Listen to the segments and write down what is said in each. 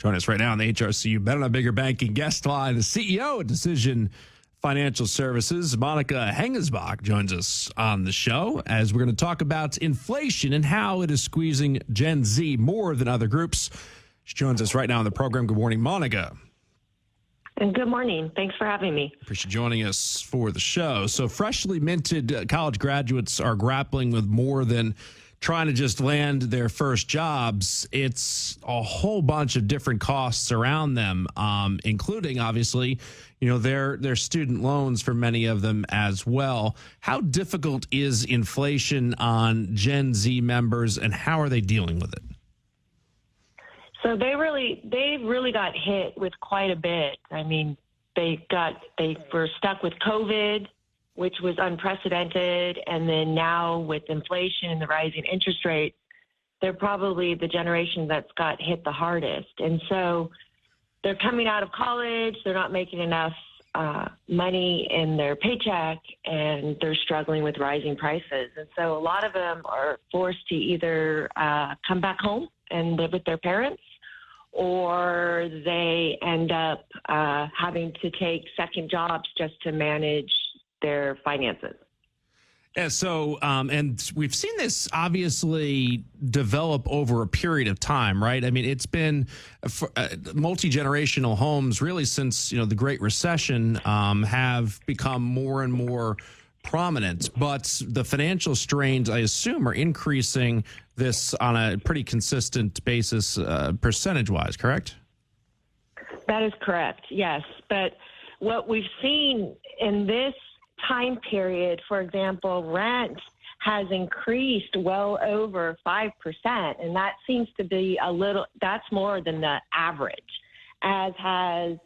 Join us right now on the HRCU Better Not Bigger Banking guest line. The CEO of Decision Financial Services, Monika Hengesbach, joins us on the show as we're going to talk about inflation and how it is squeezing Gen Z more than other groups. She joins us right now on the program. Good morning, Monika. And good morning. Thanks for having me. Appreciate you joining us for the show. So freshly minted college graduates are grappling with more than trying to just land their first jobs. It's a whole bunch of different costs around them, including, obviously, their student loans for many of them as well. How difficult is inflation on Gen Z members, and how are they dealing with it? So they really got hit with quite a bit. I mean, they were stuck with COVID, which was unprecedented, and then now with inflation and the rising interest rates, they're probably the generation that's got hit the hardest. And so they're coming out of college, they're not making enough money in their paycheck, and they're struggling with rising prices. And so a lot of them are forced to either come back home and live with their parents, or they end up having to take second jobs just to manage their finances. Yeah, so, and we've seen this obviously develop over a period of time, right? I mean, it's been multi-generational homes really since, the Great Recession have become more and more prominent, but the financial strains, I assume, are increasing this on a pretty consistent basis, percentage-wise, correct? That is correct, yes. But what we've seen in this time period, for example, rent has increased well over 5%, and that seems to be that's more than the average, as has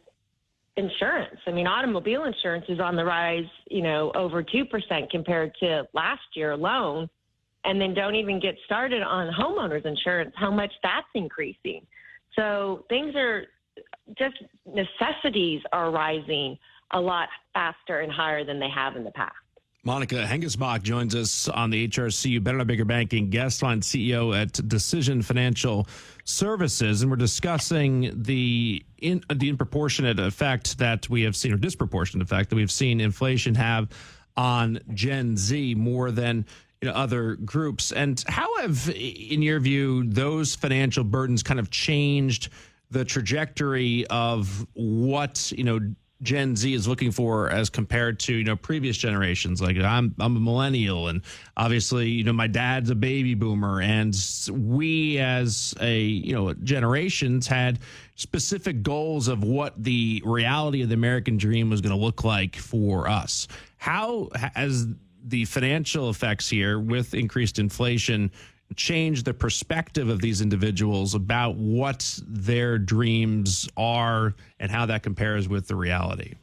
insurance. I mean, automobile insurance is on the rise, over 2% compared to last year alone. And then don't even get started on homeowners insurance, how much that's increasing. So things are just, necessities are rising a lot faster and higher than they have in the past. Monika Hengesbach joins us on the HRCU Better Not Bigger Banking guest line, CEO at Decision Financial Services, and we're discussing the disproportionate effect that we have seen inflation have on Gen Z more than other groups. And how have, in your view, those financial burdens kind of changed the trajectory of what Gen Z is looking for as compared to previous generations? Like I'm a millennial, and obviously my dad's a baby boomer, and we as a generations had specific goals of what the reality of the American dream was going to look like for us. How has the financial effects here with increased inflation change the perspective of these individuals about what their dreams are and how that compares with the reality?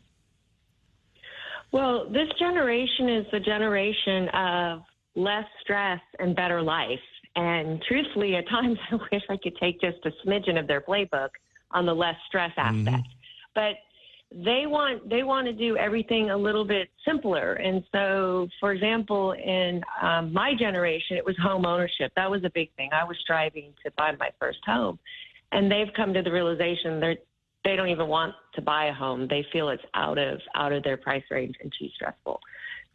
Well, this generation is the generation of less stress and better life. And truthfully, at times I wish I could take just a smidgen of their playbook on the less stress aspect. Mm-hmm. But they want to do everything a little bit simpler. And so, for example, in my generation, it was home ownership. That was a big thing. I was striving to buy my first home. And they've come to the realization they don't even want to buy a home. They feel it's out of their price range and too stressful.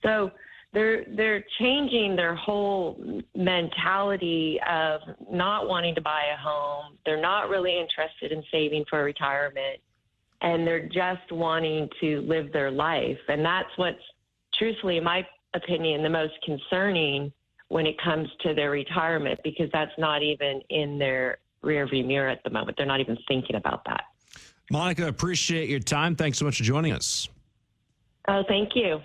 So they're changing their whole mentality of not wanting to buy a home. They're not really interested in saving for retirement. And they're just wanting to live their life. And that's what's, truthfully, in my opinion, the most concerning when it comes to their retirement, because that's not even in their rearview mirror at the moment. They're not even thinking about that. Monika, appreciate your time. Thanks so much for joining us. Oh, thank you.